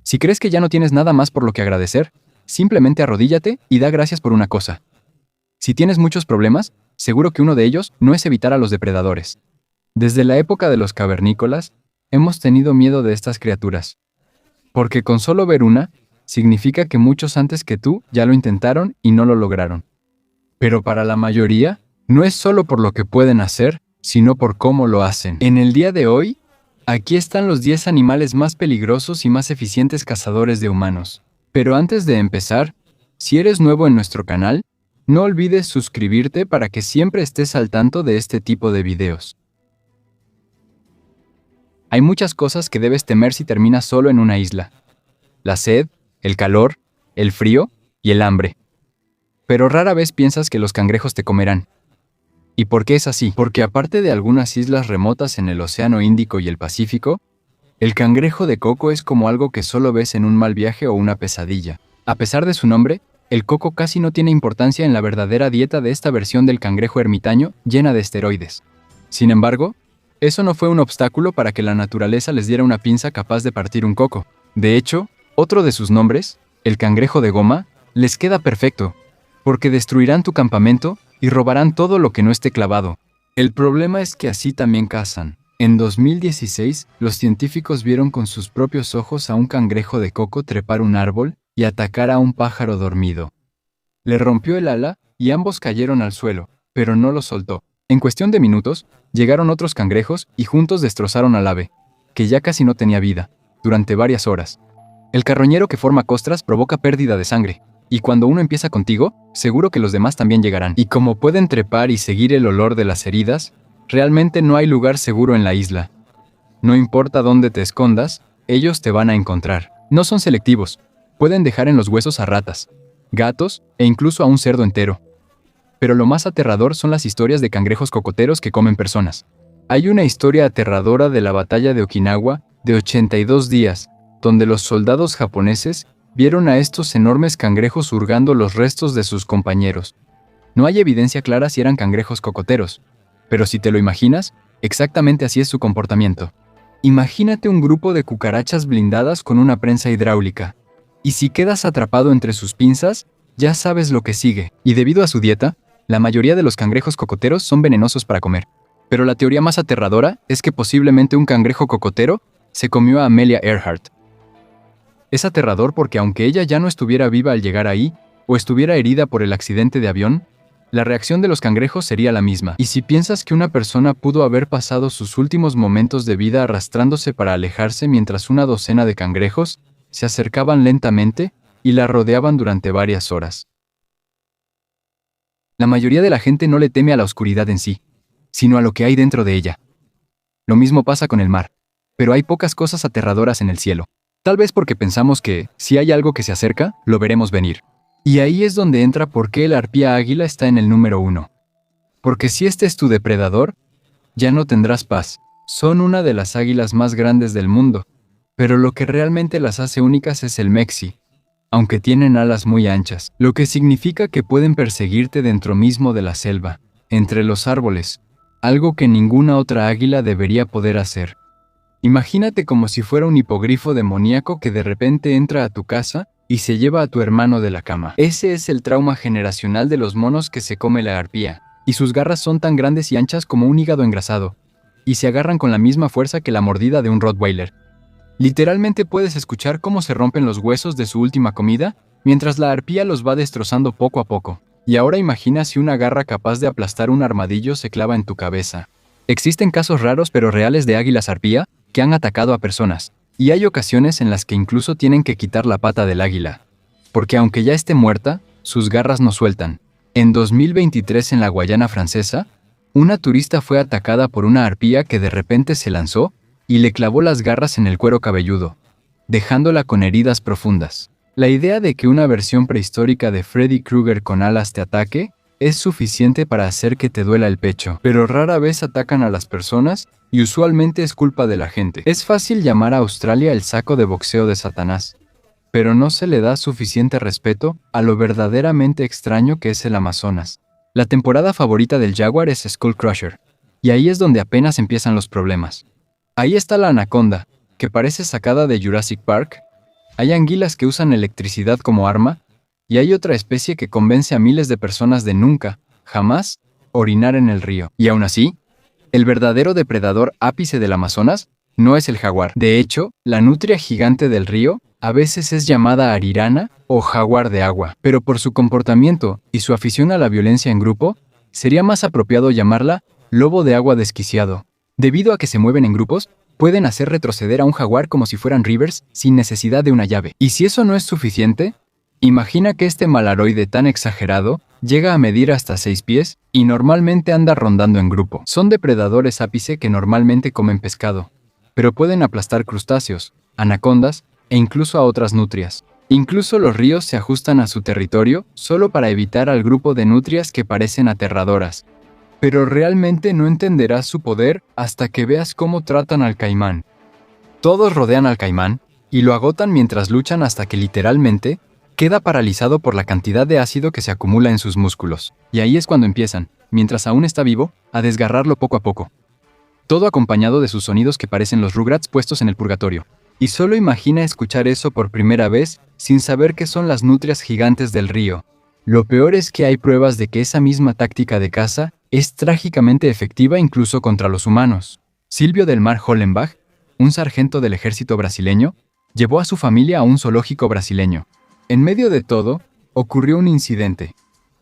Si crees que ya no tienes nada más por lo que agradecer, simplemente arrodíllate y da gracias por una cosa. Si tienes muchos problemas, seguro que uno de ellos no es evitar a los depredadores. Desde la época de los cavernícolas, hemos tenido miedo de estas criaturas. Porque con solo ver una, significa que muchos antes que tú ya lo intentaron y no lo lograron. Pero para la mayoría, no es solo por lo que pueden hacer, sino por cómo lo hacen. En el día de hoy, aquí están los 10 animales más peligrosos y más eficientes cazadores de humanos. Pero antes de empezar, si eres nuevo en nuestro canal, no olvides suscribirte para que siempre estés al tanto de este tipo de videos. Hay muchas cosas que debes temer si terminas solo en una isla. La sed, el calor, el frío y el hambre. Pero rara vez piensas que los cangrejos te comerán. ¿Y por qué es así? Porque aparte de algunas islas remotas en el Océano Índico y el Pacífico, el cangrejo de coco es como algo que solo ves en un mal viaje o una pesadilla. A pesar de su nombre, el coco casi no tiene importancia en la verdadera dieta de esta versión del cangrejo ermitaño llena de esteroides. Sin embargo, eso no fue un obstáculo para que la naturaleza les diera una pinza capaz de partir un coco. De hecho, otro de sus nombres, el cangrejo de goma, les queda perfecto, porque destruirán tu campamento y robarán todo lo que no esté clavado. El problema es que así también cazan. En 2016, los científicos vieron con sus propios ojos a un cangrejo de coco trepar un árbol y atacar a un pájaro dormido. Le rompió el ala y ambos cayeron al suelo, pero no lo soltó. En cuestión de minutos, llegaron otros cangrejos y juntos destrozaron al ave, que ya casi no tenía vida, durante varias horas. El carroñero que forma costras provoca pérdida de sangre, y cuando uno empieza contigo, seguro que los demás también llegarán. Y como pueden trepar y seguir el olor de las heridas, realmente no hay lugar seguro en la isla. No importa dónde te escondas, ellos te van a encontrar. No son selectivos, pueden dejar en los huesos a ratas, gatos e incluso a un cerdo entero. Pero lo más aterrador son las historias de cangrejos cocoteros que comen personas. Hay una historia aterradora de la batalla de Okinawa de 82 días, donde los soldados japoneses vieron a estos enormes cangrejos hurgando los restos de sus compañeros. No hay evidencia clara si eran cangrejos cocoteros, pero si te lo imaginas, exactamente así es su comportamiento. Imagínate un grupo de cucarachas blindadas con una prensa hidráulica, y si quedas atrapado entre sus pinzas, ya sabes lo que sigue. Y debido a su dieta, la mayoría de los cangrejos cocoteros son venenosos para comer. Pero la teoría más aterradora es que posiblemente un cangrejo cocotero se comió a Amelia Earhart. Es aterrador porque aunque ella ya no estuviera viva al llegar ahí, o estuviera herida por el accidente de avión, la reacción de los cangrejos sería la misma. Y si piensas que una persona pudo haber pasado sus últimos momentos de vida arrastrándose para alejarse mientras una docena de cangrejos se acercaban lentamente y la rodeaban durante varias horas. La mayoría de la gente no le teme a la oscuridad en sí, sino a lo que hay dentro de ella. Lo mismo pasa con el mar, pero hay pocas cosas aterradoras en el cielo. Tal vez porque pensamos que, si hay algo que se acerca, lo veremos venir. Y ahí es donde entra por qué el arpía águila está en el número 1. Porque si este es tu depredador, ya no tendrás paz. Son una de las águilas más grandes del mundo, pero lo que realmente las hace únicas es el mexi, aunque tienen alas muy anchas, lo que significa que pueden perseguirte dentro mismo de la selva, entre los árboles, algo que ninguna otra águila debería poder hacer. Imagínate como si fuera un hipogrifo demoníaco que de repente entra a tu casa y se lleva a tu hermano de la cama. Ese es el trauma generacional de los monos que se come la arpía, y sus garras son tan grandes y anchas como un hígado engrasado, y se agarran con la misma fuerza que la mordida de un rottweiler. Literalmente puedes escuchar cómo se rompen los huesos de su última comida, mientras la arpía los va destrozando poco a poco. Y ahora imagina si una garra capaz de aplastar un armadillo se clava en tu cabeza. Existen casos raros pero reales de águilas arpía que han atacado a personas, y hay ocasiones en las que incluso tienen que quitar la pata del águila, porque aunque ya esté muerta, sus garras no sueltan. En 2023 en la Guayana Francesa, una turista fue atacada por una arpía que de repente se lanzó y le clavó las garras en el cuero cabelludo, dejándola con heridas profundas. La idea de que una versión prehistórica de Freddy Krueger con alas te ataque es suficiente para hacer que te duela el pecho, pero rara vez atacan a las personas y usualmente es culpa de la gente. Es fácil llamar a Australia el saco de boxeo de Satanás, pero no se le da suficiente respeto a lo verdaderamente extraño que es el Amazonas. La temporada favorita del jaguar es Skull Crusher, y ahí es donde apenas empiezan los problemas. Ahí está la anaconda, que parece sacada de Jurassic Park, Hay anguilas que usan electricidad como arma, y hay otra especie que convence a miles de personas de nunca, jamás, orinar en el río. Y aún así, el verdadero depredador ápice del Amazonas no es el jaguar. De hecho, la nutria gigante del río a veces es llamada arirana o jaguar de agua, pero por su comportamiento y su afición a la violencia en grupo, sería más apropiado llamarla lobo de agua desquiciado. Debido a que se mueven en grupos, pueden hacer retroceder a un jaguar como si fueran rivers sin necesidad de una llave. Y si eso no es suficiente, imagina que este malaroide tan exagerado llega a medir hasta 6 pies y normalmente anda rondando en grupo. Son depredadores ápice que normalmente comen pescado, pero pueden aplastar crustáceos, anacondas e incluso a otras nutrias. Incluso los ríos se ajustan a su territorio solo para evitar al grupo de nutrias que parecen aterradoras. Pero realmente no entenderás su poder hasta que veas cómo tratan al caimán. Todos rodean al caimán y lo agotan mientras luchan hasta que literalmente queda paralizado por la cantidad de ácido que se acumula en sus músculos. Y ahí es cuando empiezan, mientras aún está vivo, a desgarrarlo poco a poco. Todo acompañado de sus sonidos que parecen los Rugrats puestos en el purgatorio. Y solo imagina escuchar eso por primera vez sin saber qué son las nutrias gigantes del río. Lo peor es que hay pruebas de que esa misma táctica de caza es trágicamente efectiva incluso contra los humanos. Silvio del Mar Hollenbach, un sargento del ejército brasileño, llevó a su familia a un zoológico brasileño. En medio de todo, ocurrió un incidente.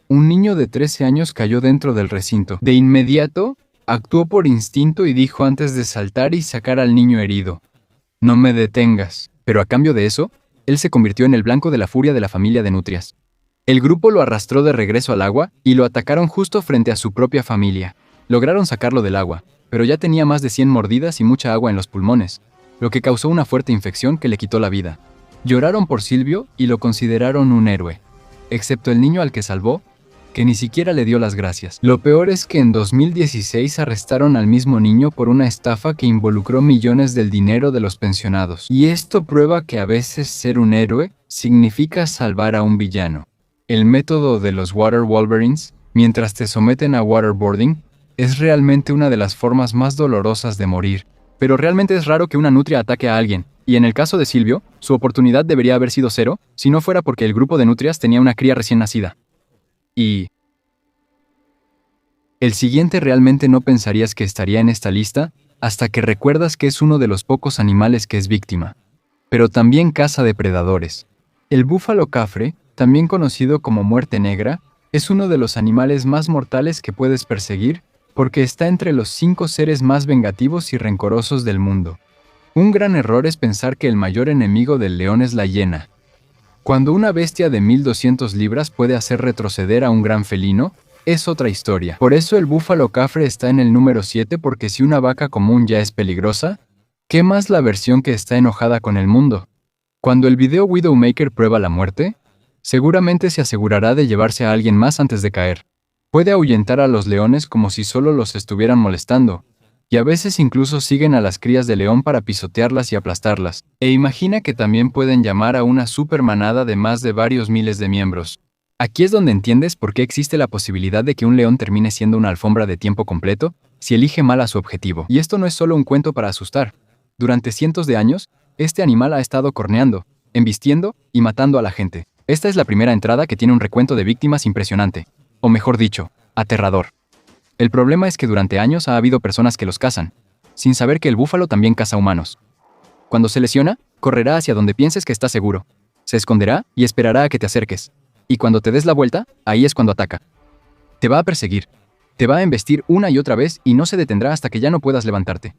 Un niño de 13 años cayó dentro del recinto. De inmediato, actuó por instinto y dijo antes de saltar y sacar al niño herido: «No me detengas». Pero a cambio de eso, él se convirtió en el blanco de la furia de la familia de nutrias. El grupo lo arrastró de regreso al agua y lo atacaron justo frente a su propia familia. Lograron sacarlo del agua, pero ya tenía más de 100 mordidas y mucha agua en los pulmones, lo que causó una fuerte infección que le quitó la vida. Lloraron por Silvio y lo consideraron un héroe, excepto el niño al que salvó, que ni siquiera le dio las gracias. Lo peor es que en 2016 arrestaron al mismo niño por una estafa que involucró millones del dinero de los pensionados. Y esto prueba que a veces ser un héroe significa salvar a un villano. El método de los Water Wolverines, mientras te someten a waterboarding, es realmente una de las formas más dolorosas de morir. Pero realmente es raro que una nutria ataque a alguien, y en el caso de Silvio, su oportunidad debería haber sido 0, si no fuera porque el grupo de nutrias tenía una cría recién nacida. Y el siguiente realmente no pensarías que estaría en esta lista hasta que recuerdas que es uno de los pocos animales que es víctima, pero también caza depredadores. El búfalo cafre, también conocido como muerte negra, es uno de los animales más mortales que puedes perseguir porque está entre los 5 seres más vengativos y rencorosos del mundo. Un gran error es pensar que el mayor enemigo del león es la hiena. Cuando una bestia de 1200 libras puede hacer retroceder a un gran felino, es otra historia. Por eso el búfalo cafre está en el número 7, porque si una vaca común ya es peligrosa, ¿qué más la versión que está enojada con el mundo? Cuando el video Widowmaker prueba la muerte, seguramente se asegurará de llevarse a alguien más antes de caer. Puede ahuyentar a los leones como si solo los estuvieran molestando, y a veces incluso siguen a las crías de león para pisotearlas y aplastarlas. E imagina que también pueden llamar a una supermanada de más de varios miles de miembros. Aquí es donde entiendes por qué existe la posibilidad de que un león termine siendo una alfombra de tiempo completo si elige mal a su objetivo. Y esto no es solo un cuento para asustar. Durante cientos de años, este animal ha estado corneando, embistiendo y matando a la gente. Esta es la primera entrada que tiene un recuento de víctimas impresionante, o mejor dicho, aterrador. El problema es que durante años ha habido personas que los cazan, sin saber que el búfalo también caza humanos. Cuando se lesiona, correrá hacia donde pienses que está seguro. Se esconderá y esperará a que te acerques. Y cuando te des la vuelta, ahí es cuando ataca. Te va a perseguir. Te va a embestir una y otra vez y no se detendrá hasta que ya no puedas levantarte.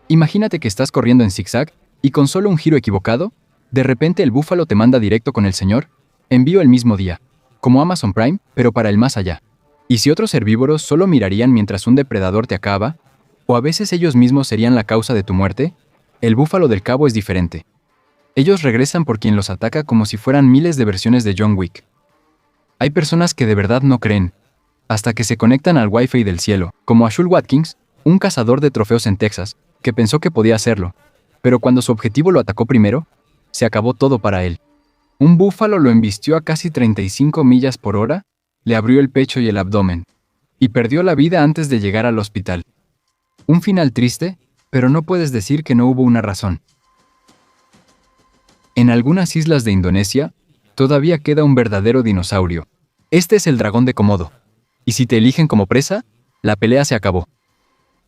Imagínate que estás corriendo en zigzag y con solo un giro equivocado, de repente el búfalo te manda directo con el Señor, envío el mismo día, como Amazon Prime, pero para el más allá. Y si otros herbívoros solo mirarían mientras un depredador te acaba, o a veces ellos mismos serían la causa de tu muerte, el búfalo del cabo es diferente. Ellos regresan por quien los ataca como si fueran miles de versiones de John Wick. Hay personas que de verdad no creen, hasta que se conectan al Wi-Fi del cielo, como Ashul Watkins, un cazador de trofeos en Texas, que pensó que podía hacerlo, pero cuando su objetivo lo atacó primero, se acabó todo para él. Un búfalo lo embistió a casi 35 millas por hora, le abrió el pecho y el abdomen, y perdió la vida antes de llegar al hospital. Un final triste, pero no puedes decir que no hubo una razón. En algunas islas de Indonesia, todavía queda un verdadero dinosaurio. Este es el dragón de Komodo. Y si te eligen como presa, la pelea se acabó.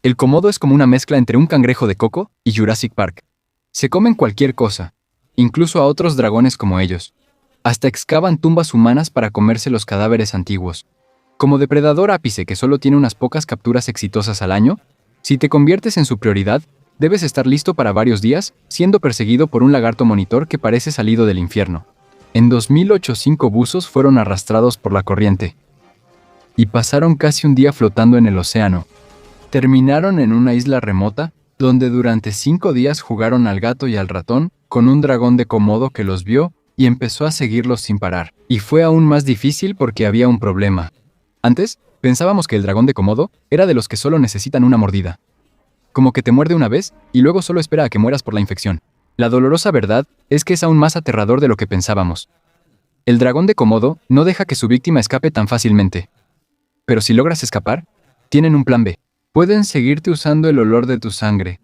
El Komodo es como una mezcla entre un cangrejo de coco y Jurassic Park. Se comen cualquier cosa, incluso a otros dragones como ellos. Hasta excavan tumbas humanas para comerse los cadáveres antiguos. Como depredador ápice que solo tiene unas pocas capturas exitosas al año, si te conviertes en su prioridad, debes estar listo para varios días, siendo perseguido por un lagarto monitor que parece salido del infierno. En 2008, 5 buzos fueron arrastrados por la corriente y pasaron casi un día flotando en el océano. Terminaron en una isla remota, donde durante 5 días jugaron al gato y al ratón, con un dragón de Komodo que los vio y empezó a seguirlos sin parar. Y fue aún más difícil porque había un problema. Antes, pensábamos que el dragón de Komodo era de los que solo necesitan una mordida. Como que te muerde una vez y luego solo espera a que mueras por la infección. La dolorosa verdad es que es aún más aterrador de lo que pensábamos. El dragón de Komodo no deja que su víctima escape tan fácilmente. Pero si logras escapar, tienen un plan B. Pueden seguirte usando el olor de tu sangre,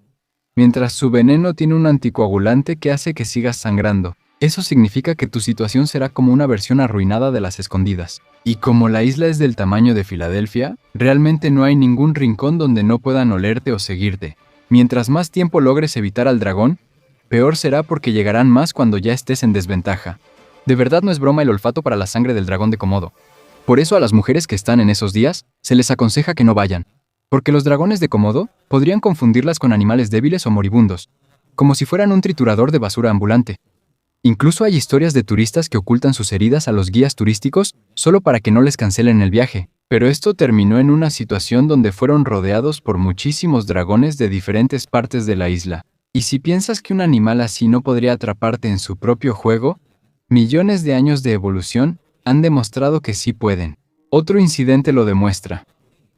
mientras su veneno tiene un anticoagulante que hace que sigas sangrando. Eso significa que tu situación será como una versión arruinada de Las Escondidas. Y como la isla es del tamaño de Filadelfia, realmente no hay ningún rincón donde no puedan olerte o seguirte. Mientras más tiempo logres evitar al dragón, peor será porque llegarán más cuando ya estés en desventaja. De verdad no es broma el olfato para la sangre del dragón de Komodo. Por eso a las mujeres que están en esos días, se les aconseja que no vayan. Porque los dragones de Komodo podrían confundirlas con animales débiles o moribundos, como si fueran un triturador de basura ambulante. Incluso hay historias de turistas que ocultan sus heridas a los guías turísticos solo para que no les cancelen el viaje. Pero esto terminó en una situación donde fueron rodeados por muchísimos dragones de diferentes partes de la isla. Y si piensas que un animal así no podría atraparte en su propio juego, millones de años de evolución han demostrado que sí pueden. Otro incidente lo demuestra.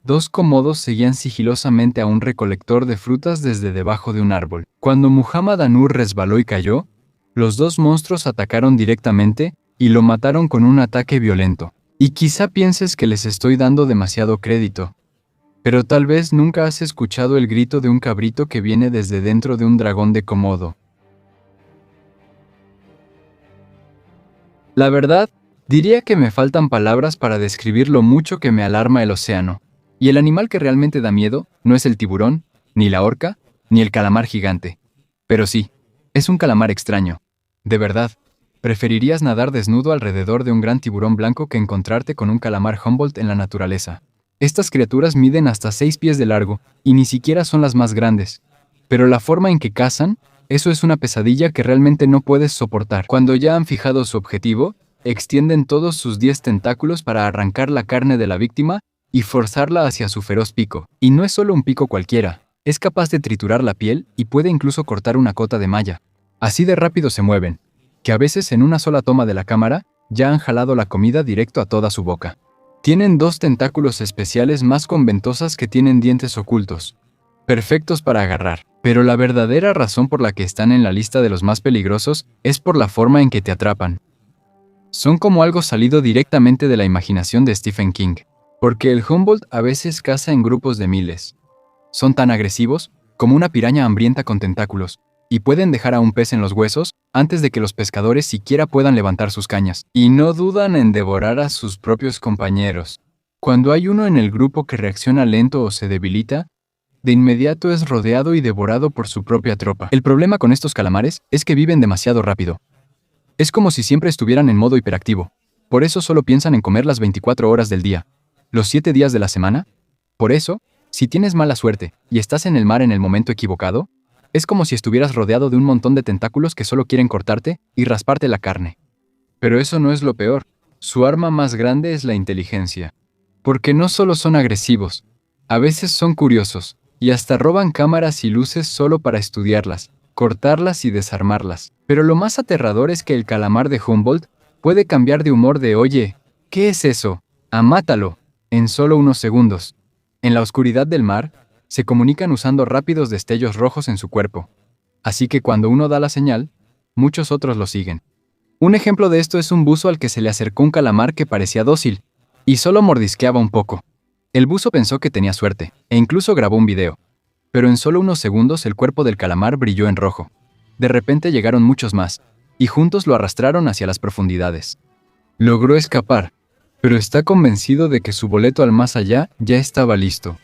2 komodos seguían sigilosamente a un recolector de frutas desde debajo de un árbol. Cuando Muhammad Anur resbaló y cayó, los 2 monstruos atacaron directamente y lo mataron con un ataque violento. Y quizá pienses que les estoy dando demasiado crédito, pero tal vez nunca has escuchado el grito de un cabrito que viene desde dentro de un dragón de Komodo. La verdad, diría que me faltan palabras para describir lo mucho que me alarma el océano. Y el animal que realmente da miedo no es el tiburón, ni la orca, ni el calamar gigante. Pero sí, es un calamar extraño. De verdad, preferirías nadar desnudo alrededor de un gran tiburón blanco que encontrarte con un calamar Humboldt en la naturaleza. Estas criaturas miden hasta 6 pies de largo y ni siquiera son las más grandes. Pero la forma en que cazan, eso es una pesadilla que realmente no puedes soportar. Cuando ya han fijado su objetivo, extienden todos sus 10 tentáculos para arrancar la carne de la víctima y forzarla hacia su feroz pico. Y no es solo un pico cualquiera, es capaz de triturar la piel y puede incluso cortar una cota de malla. Así de rápido se mueven, que a veces en una sola toma de la cámara ya han jalado la comida directo a toda su boca. Tienen 2 tentáculos especiales más con ventosas que tienen dientes ocultos, perfectos para agarrar. Pero la verdadera razón por la que están en la lista de los más peligrosos es por la forma en que te atrapan. Son como algo salido directamente de la imaginación de Stephen King, porque el Humboldt a veces caza en grupos de miles. Son tan agresivos como una piraña hambrienta con tentáculos, y pueden dejar a un pez en los huesos antes de que los pescadores siquiera puedan levantar sus cañas. Y no dudan en devorar a sus propios compañeros. Cuando hay uno en el grupo que reacciona lento o se debilita, de inmediato es rodeado y devorado por su propia tropa. El problema con estos calamares es que viven demasiado rápido. Es como si siempre estuvieran en modo hiperactivo. Por eso solo piensan en comer las 24 horas del día, los 7 días de la semana. Por eso, si tienes mala suerte y estás en el mar en el momento equivocado, es como si estuvieras rodeado de un montón de tentáculos que solo quieren cortarte y rasparte la carne. Pero eso no es lo peor. Su arma más grande es la inteligencia. Porque no solo son agresivos, a veces son curiosos, y hasta roban cámaras y luces solo para estudiarlas, cortarlas y desarmarlas. Pero lo más aterrador es que el calamar de Humboldt puede cambiar de humor de «Oye, ¿qué es eso?», a «Mátalo», en solo unos segundos. En la oscuridad del mar, se comunican usando rápidos destellos rojos en su cuerpo. Así que cuando uno da la señal, muchos otros lo siguen. Un ejemplo de esto es un buzo al que se le acercó un calamar que parecía dócil, y solo mordisqueaba un poco. El buzo pensó que tenía suerte, e incluso grabó un video. Pero en solo unos segundos el cuerpo del calamar brilló en rojo. De repente llegaron muchos más, y juntos lo arrastraron hacia las profundidades. Logró escapar, pero está convencido de que su boleto al más allá ya estaba listo.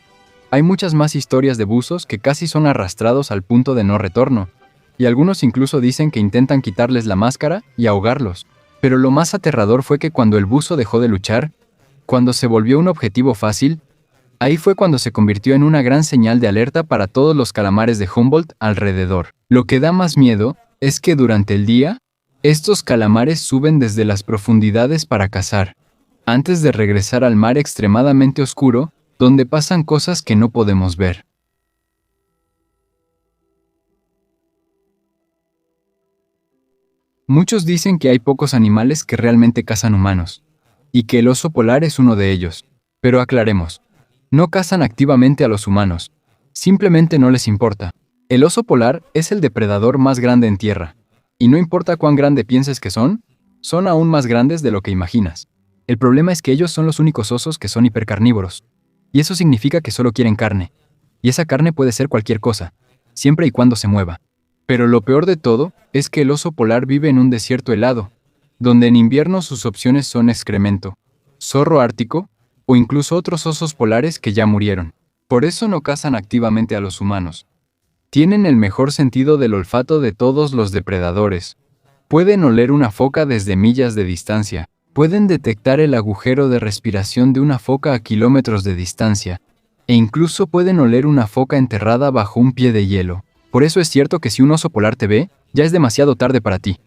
Hay muchas más historias de buzos que casi son arrastrados al punto de no retorno, y algunos incluso dicen que intentan quitarles la máscara y ahogarlos. Pero lo más aterrador fue que cuando el buzo dejó de luchar, cuando se volvió un objetivo fácil, ahí fue cuando se convirtió en una gran señal de alerta para todos los calamares de Humboldt alrededor. Lo que da más miedo es que durante el día, estos calamares suben desde las profundidades para cazar, antes de regresar al mar extremadamente oscuro, donde pasan cosas que no podemos ver. Muchos dicen que hay pocos animales que realmente cazan humanos, y que el oso polar es uno de ellos. Pero aclaremos, no cazan activamente a los humanos, simplemente no les importa. El oso polar es el depredador más grande en tierra, y no importa cuán grande pienses que son aún más grandes de lo que imaginas. El problema es que ellos son los únicos osos que son hipercarnívoros, y eso significa que solo quieren carne, y esa carne puede ser cualquier cosa, siempre y cuando se mueva. Pero lo peor de todo es que el oso polar vive en un desierto helado, donde en invierno sus opciones son excremento, zorro ártico o incluso otros osos polares que ya murieron. Por eso no cazan activamente a los humanos. Tienen el mejor sentido del olfato de todos los depredadores. Pueden oler una foca desde millas de distancia. Pueden detectar el agujero de respiración de una foca a kilómetros de distancia. E incluso pueden oler una foca enterrada bajo un pie de hielo. Por eso es cierto que si un oso polar te ve, ya es demasiado tarde para ti.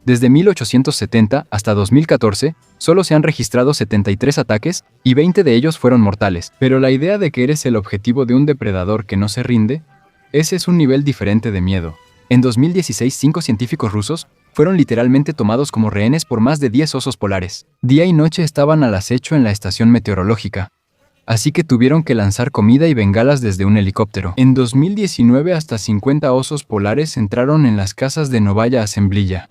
Desde 1870 hasta 2014, solo se han registrado 73 ataques y 20 de ellos fueron mortales. Pero la idea de que eres el objetivo de un depredador que no se rinde, ese es un nivel diferente de miedo. En 2016, 5 científicos rusos fueron literalmente tomados como rehenes por más de 10 osos polares. Día y noche estaban al acecho en la estación meteorológica, así que tuvieron que lanzar comida y bengalas desde un helicóptero. En 2019, hasta 50 osos polares entraron en las casas de Novaya Zemlya.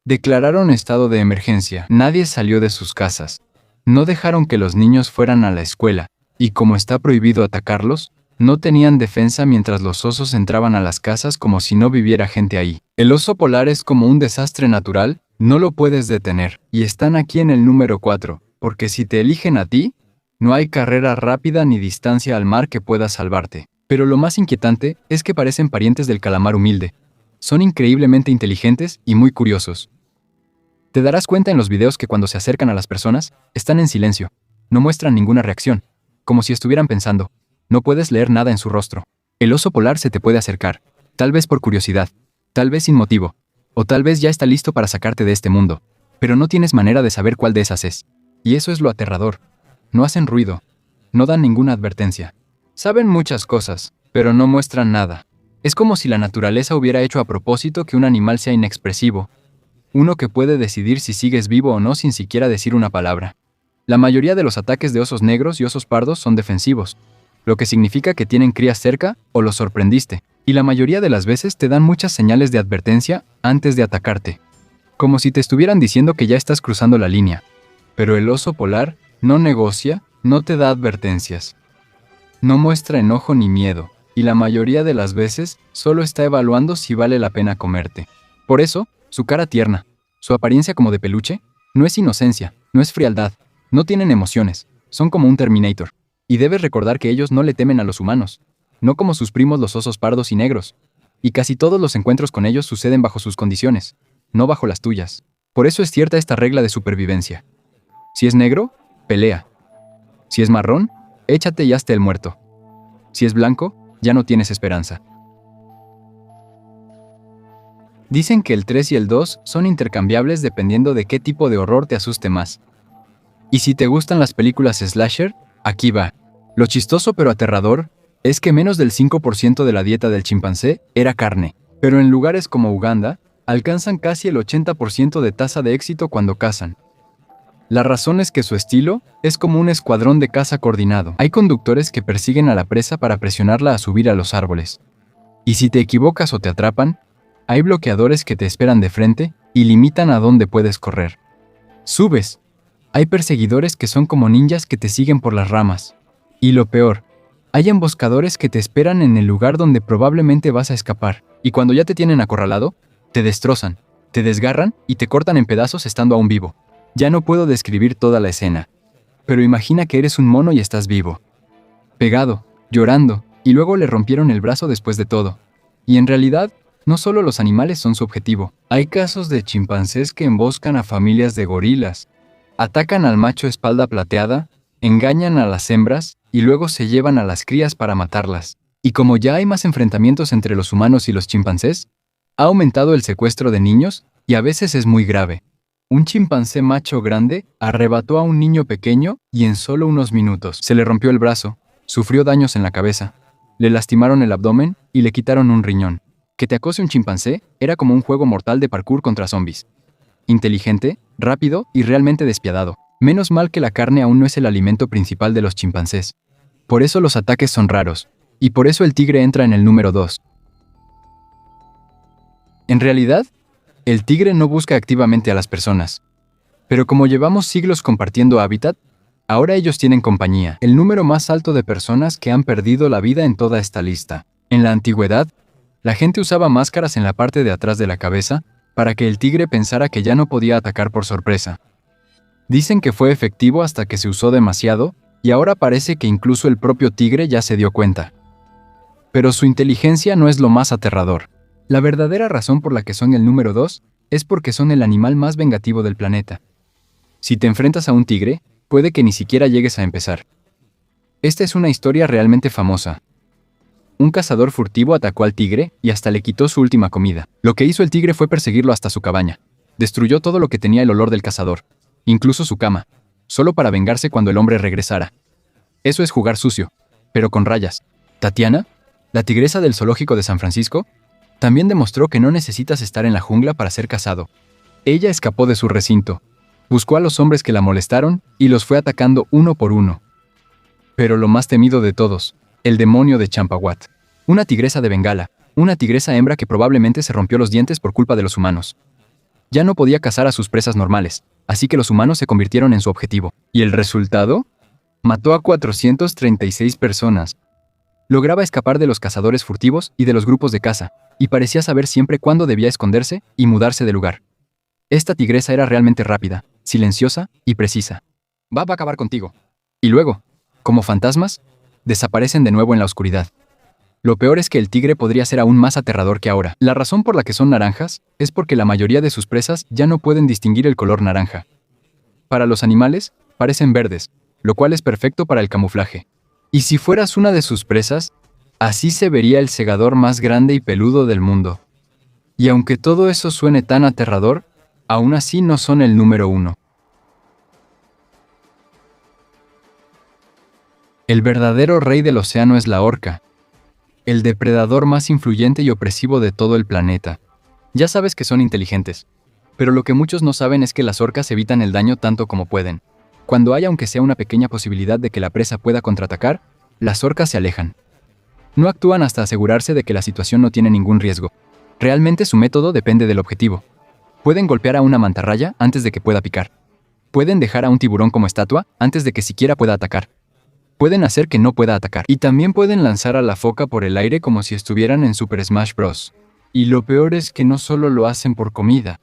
Declararon estado de emergencia. Nadie salió de sus casas. No dejaron que los niños fueran a la escuela, y como está prohibido atacarlos, no tenían defensa mientras los osos entraban a las casas como si no viviera gente ahí. El oso polar es como un desastre natural, no lo puedes detener, y están aquí en el número 4, porque si te eligen a ti, no hay carrera rápida ni distancia al mar que pueda salvarte. Pero lo más inquietante es que parecen parientes del calamar humilde. Son increíblemente inteligentes y muy curiosos. Te darás cuenta en los videos que cuando se acercan a las personas, están en silencio. No muestran ninguna reacción, como si estuvieran pensando. No puedes leer nada en su rostro. El oso polar se te puede acercar, tal vez por curiosidad, tal vez sin motivo, o tal vez ya está listo para sacarte de este mundo, pero no tienes manera de saber cuál de esas es. Y eso es lo aterrador. No hacen ruido, no dan ninguna advertencia. Saben muchas cosas, pero no muestran nada. Es como si la naturaleza hubiera hecho a propósito que un animal sea inexpresivo, uno que puede decidir si sigues vivo o no sin siquiera decir una palabra. La mayoría de los ataques de osos negros y osos pardos son defensivos, lo que significa que tienen crías cerca o los sorprendiste, y la mayoría de las veces te dan muchas señales de advertencia antes de atacarte, como si te estuvieran diciendo que ya estás cruzando la línea. Pero el oso polar no negocia, no te da advertencias. No muestra enojo ni miedo, y la mayoría de las veces solo está evaluando si vale la pena comerte. Por eso, su cara tierna, su apariencia como de peluche, no es inocencia, no es frialdad, no tienen emociones, son como un Terminator. Y debes recordar que ellos no le temen a los humanos, no como sus primos los osos pardos y negros. Y casi todos los encuentros con ellos suceden bajo sus condiciones, no bajo las tuyas. Por eso es cierta esta regla de supervivencia. Si es negro, pelea. Si es marrón, échate y hazte el muerto. Si es blanco, ya no tienes esperanza. Dicen que el 3 y el 2 son intercambiables dependiendo de qué tipo de horror te asuste más. Y si te gustan las películas slasher, aquí va. Lo chistoso pero aterrador es que menos del 5% de la dieta del chimpancé era carne, pero en lugares como Uganda, alcanzan casi el 80% de tasa de éxito cuando cazan. La razón es que su estilo es como un escuadrón de caza coordinado. Hay conductores que persiguen a la presa para presionarla a subir a los árboles. Y si te equivocas o te atrapan, hay bloqueadores que te esperan de frente y limitan a dónde puedes correr. Subes. Hay perseguidores que son como ninjas que te siguen por las ramas. Y lo peor, hay emboscadores que te esperan en el lugar donde probablemente vas a escapar. Y cuando ya te tienen acorralado, te destrozan. Te desgarran y te cortan en pedazos estando aún vivo. Ya no puedo describir toda la escena, pero imagina que eres un mono y estás vivo. Pegado, llorando, y luego le rompieron el brazo después de todo. Y en realidad, no solo los animales son su objetivo. Hay casos de chimpancés que emboscan a familias de gorilas, atacan al macho espalda plateada, engañan a las hembras y luego se llevan a las crías para matarlas. Y como ya hay más enfrentamientos entre los humanos y los chimpancés, ha aumentado el secuestro de niños y a veces es muy grave. Un chimpancé macho grande arrebató a un niño pequeño y en solo unos minutos se le rompió el brazo, sufrió daños en la cabeza, le lastimaron el abdomen y le quitaron un riñón. Que te acose un chimpancé era como un juego mortal de parkour contra zombies. Inteligente, rápido y realmente despiadado. Menos mal que la carne aún no es el alimento principal de los chimpancés. Por eso los ataques son raros, y por eso el tigre entra en el número 2. En realidad, el tigre no busca activamente a las personas. Pero como llevamos siglos compartiendo hábitat, ahora ellos tienen compañía. El número más alto de personas que han perdido la vida en toda esta lista. En la antigüedad, la gente usaba máscaras en la parte de atrás de la cabeza para que el tigre pensara que ya no podía atacar por sorpresa. Dicen que fue efectivo hasta que se usó demasiado y ahora parece que incluso el propio tigre ya se dio cuenta. Pero su inteligencia no es lo más aterrador. La verdadera razón por la que son el número 2 es porque son el animal más vengativo del planeta. Si te enfrentas a un tigre, puede que ni siquiera llegues a empezar. Esta es una historia realmente famosa. Un cazador furtivo atacó al tigre y hasta le quitó su última comida. Lo que hizo el tigre fue perseguirlo hasta su cabaña. Destruyó todo lo que tenía el olor del cazador, incluso su cama, solo para vengarse cuando el hombre regresara. Eso es jugar sucio, pero con rayas. Tatiana, la tigresa del zoológico de San Francisco, también demostró que no necesitas estar en la jungla para ser cazado. Ella escapó de su recinto, buscó a los hombres que la molestaron y los fue atacando uno por uno. Pero lo más temido de todos, el demonio de Champawat. Una tigresa de Bengala, una tigresa hembra que probablemente se rompió los dientes por culpa de los humanos. Ya no podía cazar a sus presas normales, así que los humanos se convirtieron en su objetivo. ¿Y el resultado? Mató a 436 personas. Lograba escapar de los cazadores furtivos y de los grupos de caza, y parecía saber siempre cuándo debía esconderse y mudarse de lugar. Esta tigresa era realmente rápida, silenciosa y precisa. Va a acabar contigo. Y luego, como fantasmas, desaparecen de nuevo en la oscuridad. Lo peor es que el tigre podría ser aún más aterrador que ahora. La razón por la que son naranjas es porque la mayoría de sus presas ya no pueden distinguir el color naranja. Para los animales, parecen verdes, lo cual es perfecto para el camuflaje. Y si fueras una de sus presas, así se vería el segador más grande y peludo del mundo. Y aunque todo eso suene tan aterrador, aún así no son el número 1. El verdadero rey del océano es la orca, el depredador más influyente y opresivo de todo el planeta. Ya sabes que son inteligentes, pero lo que muchos no saben es que las orcas evitan el daño tanto como pueden. Cuando hay aunque sea una pequeña posibilidad de que la presa pueda contraatacar, las orcas se alejan. No actúan hasta asegurarse de que la situación no tiene ningún riesgo. Realmente su método depende del objetivo. Pueden golpear a una mantarraya antes de que pueda picar. Pueden dejar a un tiburón como estatua antes de que siquiera pueda atacar. Pueden hacer que no pueda atacar. Y también pueden lanzar a la foca por el aire como si estuvieran en Super Smash Bros. Y lo peor es que no solo lo hacen por comida.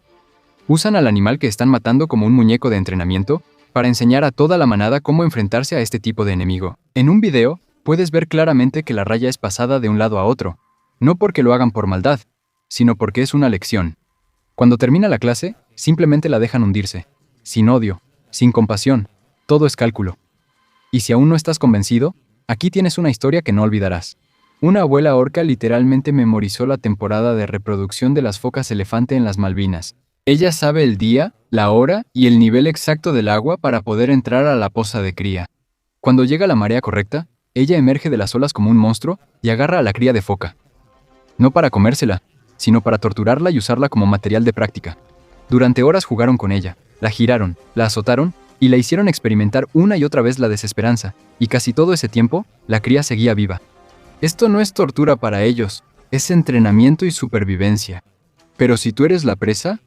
Usan al animal que están matando como un muñeco de entrenamiento para enseñar a toda la manada cómo enfrentarse a este tipo de enemigo. En un video, puedes ver claramente que la raya es pasada de un lado a otro, no porque lo hagan por maldad, sino porque es una lección. Cuando termina la clase, simplemente la dejan hundirse, sin odio, sin compasión, todo es cálculo. Y si aún no estás convencido, aquí tienes una historia que no olvidarás. Una abuela orca literalmente memorizó la temporada de reproducción de las focas elefante en las Malvinas. Ella sabe el día, la hora y el nivel exacto del agua para poder entrar a la poza de cría. Cuando llega la marea correcta, ella emerge de las olas como un monstruo y agarra a la cría de foca. No para comérsela, sino para torturarla y usarla como material de práctica. Durante horas jugaron con ella, la giraron, la azotaron y la hicieron experimentar una y otra vez la desesperanza, y casi todo ese tiempo, la cría seguía viva. Esto no es tortura para ellos, es entrenamiento y supervivencia. Pero si tú eres la presa,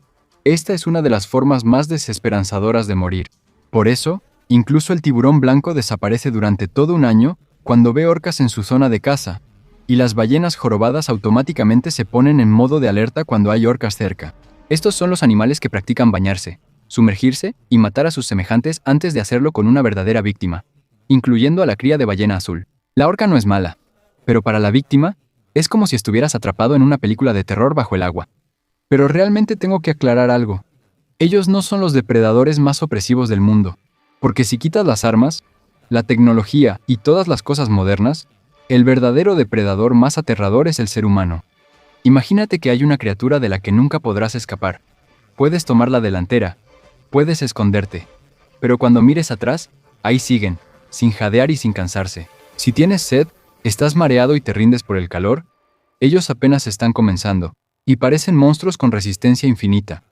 esta es una de las formas más desesperanzadoras de morir. Por eso, incluso el tiburón blanco desaparece durante todo un año cuando ve orcas en su zona de caza, y las ballenas jorobadas automáticamente se ponen en modo de alerta cuando hay orcas cerca. Estos son los animales que practican bañarse, sumergirse y matar a sus semejantes antes de hacerlo con una verdadera víctima, incluyendo a la cría de ballena azul. La orca no es mala, pero para la víctima, es como si estuvieras atrapado en una película de terror bajo el agua. Pero realmente tengo que aclarar algo. Ellos no son los depredadores más opresivos del mundo, porque si quitas las armas, la tecnología y todas las cosas modernas, el verdadero depredador más aterrador es el ser humano. Imagínate que hay una criatura de la que nunca podrás escapar. Puedes tomar la delantera, puedes esconderte, pero cuando mires atrás, ahí siguen, sin jadear y sin cansarse. Si tienes sed, estás mareado y te rindes por el calor, ellos apenas están comenzando, y parecen monstruos con resistencia infinita.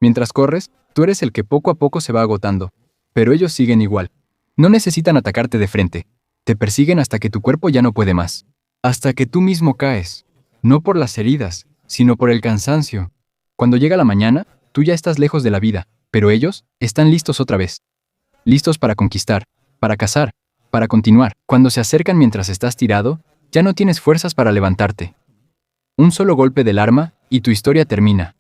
Mientras corres, tú eres el que poco a poco se va agotando, pero ellos siguen igual. No necesitan atacarte de frente, te persiguen hasta que tu cuerpo ya no puede más. Hasta que tú mismo caes, no por las heridas, sino por el cansancio. Cuando llega la mañana, tú ya estás lejos de la vida, pero ellos están listos otra vez. Listos para conquistar, para cazar, para continuar. Cuando se acercan mientras estás tirado, ya no tienes fuerzas para levantarte. Un solo golpe del arma y tu historia termina.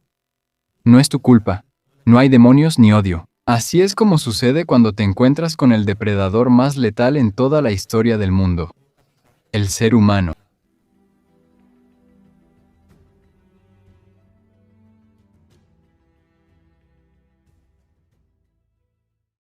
No es tu culpa. No hay demonios ni odio. Así es como sucede cuando te encuentras con el depredador más letal en toda la historia del mundo. El ser humano.